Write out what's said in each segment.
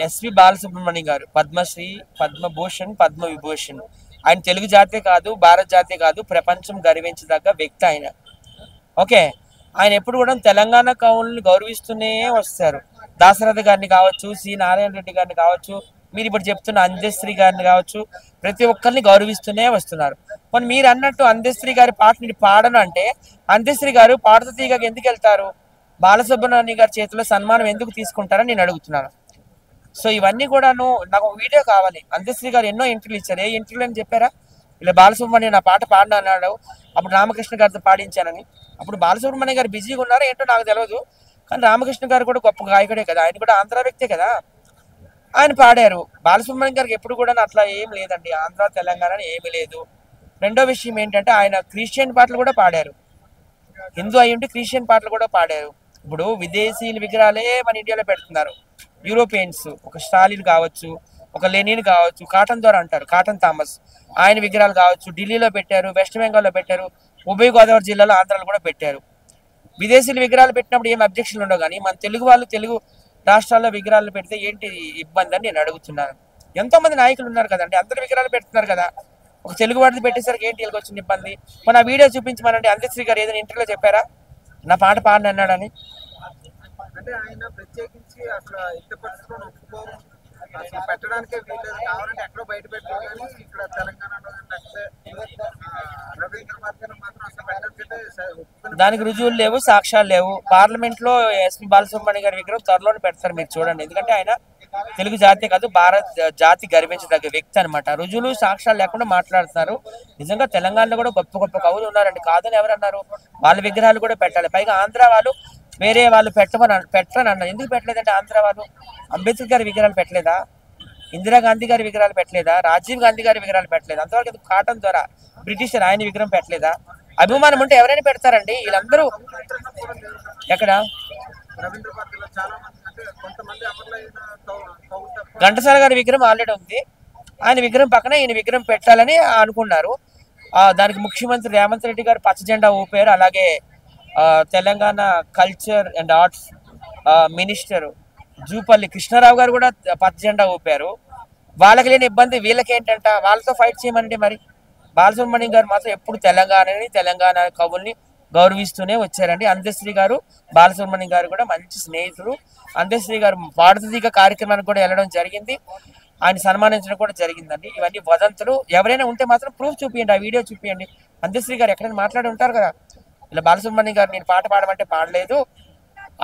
SV Balasubrahmanyam గారు పద్మశ్రీ, పద్మభూషణ్, పద్మవిభూషణ్. ఆయన తెలుగు జాతే కాదు, భారత జాతే కాదు, ప్రపంచం గర్వించదగ్గ వ్యక్తి ఆయన. ఓకే. ఆయన ఎప్పుడు కూడా తెలంగాణ కవుల్ని గౌరవిస్తూనే వస్తారు. దాశరథి గారిని కావచ్చు, సి నారాయణ రెడ్డి గారిని కావచ్చు, మీరు ఇప్పుడు చెప్తున్న అందశ్రీ గారిని కావచ్చు, ప్రతి ఒక్కరిని గౌరవిస్తూనే వస్తున్నారు. కానీ మీరు అన్నట్టు అందశ్రీ గారి పాటని పాడను అంటే అందశ్రీ గారు పాడుతూ తీగకి ఎందుకు వెళ్తారు? బాలసుబ్రహ్మణ్యం గారి చేతిలో సన్మానం ఎందుకు తీసుకుంటారని నేను అడుగుతున్నాను. సో ఇవన్నీ కూడాను నాకు ఒక వీడియో కావాలి. అందశ్రీ గారు ఎన్నో ఇంటర్వ్యూలు ఇచ్చారు. ఏ ఇంటర్వ్యూలు అని చెప్పారా? ఇలా బాలసుబ్రహ్మణ్యం నా పాట పాడిన అన్నాడు, అప్పుడు రామకృష్ణ గారితో పాడించానని. అప్పుడు బాలసుబ్రహ్మణ్యం గారు బిజీగా ఉన్నారో ఏంటో నాకు తెలియదు, కానీ రామకృష్ణ గారు కూడా గొప్ప గాయకుడే కదా, ఆయన కూడా ఆంధ్ర వ్యక్తే కదా, ఆయన పాడారు. బాలసుబ్రహ్మణ్యం గారికి ఎప్పుడు కూడా అట్లా ఏం లేదండి, ఆంధ్ర తెలంగాణ అని ఏమీ లేదు. రెండో విషయం ఏంటంటే ఆయన క్రిస్టియన్ పాటలు కూడా పాడారు. హిందూ అయ్యుండి క్రిస్టియన్ పాటలు కూడా పాడారు. ఇప్పుడు విదేశీయుల విగ్రహాలే మన ఇండియాలో పెడుతున్నారు. యూరోపియన్స్, ఒక స్టాలిన్ కావచ్చు, ఒక లెనిన్ కావచ్చు, కాటన్ ద్వారా అంటారు, కాటన్ థామస్, ఆయన విగ్రహాలు కావచ్చు, ఢిల్లీలో పెట్టారు, వెస్ట్ బెంగాల్లో పెట్టారు, ఉభయ గోదావరి జిల్లాలో ఆంధ్రాలో కూడా పెట్టారు. విదేశీయుల విగ్రహాలు పెట్టినప్పుడు ఏం అబ్జెక్షన్లు ఉండవు, కానీ మన తెలుగు వాళ్ళు తెలుగు రాష్ట్రాల్లో విగ్రహాలు పెడితే ఏంటి ఇబ్బంది అని నేను అడుగుతున్నాను. ఎంతో మంది నాయకులు ఉన్నారు కదండి, అందరు విగ్రహాలు పెడుతున్నారు కదా, ఒక తెలుగు వాడిది పెట్టేసరికి ఏంటి వీళ్ళకి వచ్చిన ఇబ్బంది? మన వీడియో చూపించమనండి. అందశ్రీ గారు ఏదైనా ఇంటర్వ్యూలో చెప్పారా నా పాట పాడని అన్నాడని? అంటే ఆయన ప్రత్యేకించి అసలు ఎట్టి పరిస్థితుల్లో ఒప్పుకోరు, అసలు పెట్టడానికే వీళ్ళది, కావాలంటే ఎక్కడో బయట పెట్టారు, కానీ ఇక్కడ తెలంగాణలో రవీంద్ర మార్గం మాత్రం అసలు పెట్టడానికి దానికి రుజువులు లేవు, సాక్ష్యాలు లేవు. పార్లమెంట్ లో ఎస్పి బాలసుబ్రహ్మణ్యం గారి విగ్రహం త్వరలోనే పెడతారు, మీరు చూడండి. ఎందుకంటే ఆయన తెలుగు జాతి కాదు, భారత జాతి గర్వించదగ్గ వ్యక్తి అనమాట. రుజువులు సాక్ష్యాలు లేకుండా మాట్లాడుతున్నారు. నిజంగా తెలంగాణలో కూడా గొప్ప గొప్ప కవులు ఉన్నారండి, కాదని ఎవరన్నారు? వాళ్ళ విగ్రహాలు కూడా పెట్టాలి. పైగా ఆంధ్ర వాళ్ళు వేరే వాళ్ళు పెట్టరని అన్నారు. ఎందుకు పెట్టలేదంటే ఆంధ్ర వాళ్ళు అంబేద్కర్ గారి విగ్రహాలు పెట్టలేదా? ఇందిరాగాంధీ గారి విగ్రహాలు పెట్టలేదా? రాజీవ్ గాంధీ గారి విగ్రహాలు పెట్టలేదా? అంతవరకు ఎందుకు కాటన్ ద్వారా బ్రిటిషర్ ఆయన విగ్రహం పెట్టలేదా? అభిమానం ఉంటే ఎవరైనా పెడతారండి. వీళ్ళందరూ ఎక్కడ రవీంద్ర భారతిలో చాలా మంది, అంటే కొంతమంది అమరులైన కవులు ఘంటసాల గారి విగ్రహం ఆల్రెడీ ఉంది, ఆయన విగ్రహం పక్కన ఈయన విగ్రహం పెట్టాలని అనుకున్నారు. దానికి ముఖ్యమంత్రి రేవంత్ రెడ్డి గారు పచ్చ జెండా ఊపారు. అలాగే Telangana culture and arts minister Jupalli Krishna Rao గారు కూడా పచ్చ జెండా ఊపారు. వాళ్ళకి లేని ఇబ్బంది వీళ్ళకి ఏంటంట, వాళ్ళతో ఫైట్ చేయమండి. మరి బాలసుబ్రహ్మణ్యం గారు మాత్రం ఎప్పుడు తెలంగాణని, తెలంగాణ కవుల్ని గౌరవిస్తూనే వచ్చారండి. అందశ్రీ గారు బాలసుబ్రహ్మణ్యం గారు కూడా మంచి స్నేహితులు. అందశ్రీ గారు పాడుతీగ కార్యక్రమానికి కూడా వెళ్ళడం జరిగింది, ఆయన సన్మానించడం కూడా జరిగిందండి. ఇవన్నీ వదంతులు. ఎవరైనా ఉంటే మాత్రం ప్రూఫ్ చూపించండి, ఆ వీడియో చూపించండి. అందశ్రీ గారు ఎక్కడైనా మాట్లాడి ఉంటారు కదా, ఇలా బాలసుబ్రహ్మణ్యం గారు నేను పాట పాడమంటే పాడలేదు,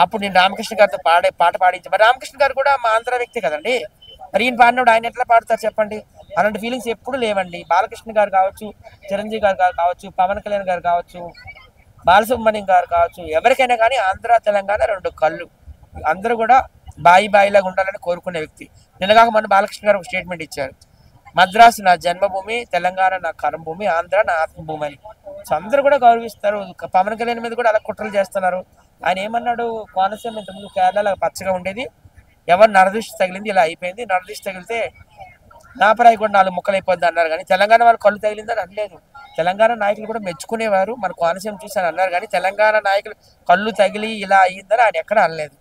అప్పుడు నేను రామకృష్ణ గారితో పాట పాడించాను. మరి రామకృష్ణ గారు కూడా మా ఆంధ్ర వ్యక్తి కదండి, మరి ఈయన పాడినప్పుడు ఆయన ఎట్లా పాడతారు చెప్పండి? అలాంటి ఫీలింగ్స్ ఎప్పుడు లేవండి. బాలకృష్ణ గారు కావచ్చు, చిరంజీవి గారు కావచ్చు, పవన్ కళ్యాణ్ గారు కావచ్చు, బాలసుబ్రహ్మణ్యం గారు కావచ్చు, ఎవరికైనా కానీ ఆంధ్ర తెలంగాణ రెండు కళ్ళు. అందరూ కూడా బాయిలాగా ఉండాలని కోరుకునే వ్యక్తి. నిన్నగాక మన బాలకృష్ణ గారు ఒక స్టేట్మెంట్ ఇచ్చారు, మద్రాసు నా జన్మభూమి, తెలంగాణ నా కర్మభూమి, ఆంధ్ర నా ఆత్మభూమి అని. సో అందరూ కూడా గౌరవిస్తారు. పవన్ కళ్యాణ్ మీద కూడా అలా కుట్రలు చేస్తున్నారు. ఆయన ఏమన్నాడు, కోనసీమ ఇంతకుముందు కేరళలో పచ్చగా ఉండేది, ఎవరు నరదృష్టి తగిలింది ఇలా అయిపోయింది, నరదృష్టి తగిలితే నాపరాయి కూడా 4 ముక్కలు అయిపోద్ది అన్నారు. కానీ తెలంగాణ వాళ్ళు కళ్ళు తగిలిందని అనలేదు. తెలంగాణ నాయకులు కూడా మెచ్చుకునేవారు, మన కోనసీమ చూసాను అన్నారు. కానీ తెలంగాణ నాయకులు కళ్ళు తగిలి ఇలా అయ్యిందని ఆయన ఎక్కడ అనలేదు.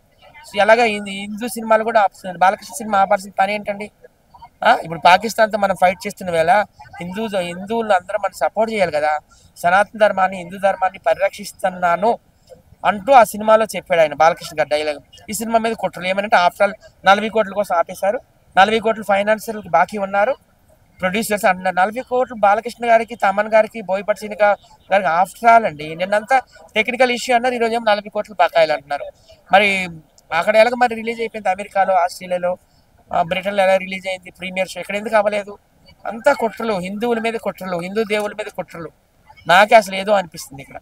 సో అలాగే హిందూ సినిమాలు కూడా ఆపుతుంది. బాలకృష్ణ సినిమా ఆపాల్సిన పని ఏంటండి? ఇప్పుడు పాకిస్తాన్తో మనం ఫైట్ చేస్తున్న వేళ హిందువులు అందరూ మనం సపోర్ట్ చేయాలి కదా. సనాతన ధర్మాన్ని, హిందూ ధర్మాన్ని పరిరక్షిస్తున్నాను అంటూ ఆ సినిమాలో చెప్పాడు ఆయన, బాలకృష్ణ గారు డైలాగ్. ఈ సినిమా మీద కుట్రలు ఏమంటే ఆఫ్టర్ ఆల్ 40 కోట్ల కోసం ఆపేశారు. 40 కోట్లు ఫైనాన్షియల్ బాకీ ఉన్నారు ప్రొడ్యూసర్స్ అంటున్నారు. 40 కోట్లు బాలకృష్ణ గారికి, తమన్ గారికి, బోయపాటి శ్రీని గారికి ఆఫ్టర్ ఆల్ అండి. నిన్నంతా టెక్నికల్ ఇష్యూ అన్నారు, ఈరోజు ఏమో 40 కోట్లు బకాయిలు అంటున్నారు. మరి అక్కడ ఎలాగ మరి రిలీజ్ అయిపోయింది, అమెరికాలో, ఆస్ట్రేలియాలో, బ్రిటన్లో ఎలా రిలీజ్ అయింది ప్రీమియర్ షో, ఇక్కడ ఎందుకు అవ్వలేదు? అంతా కుట్రలు, హిందువుల మీద కుట్రలు, హిందూ దేవుల మీద కుట్రలు. నాకే అసలు ఏదో అనిపిస్తుంది ఇక్కడ.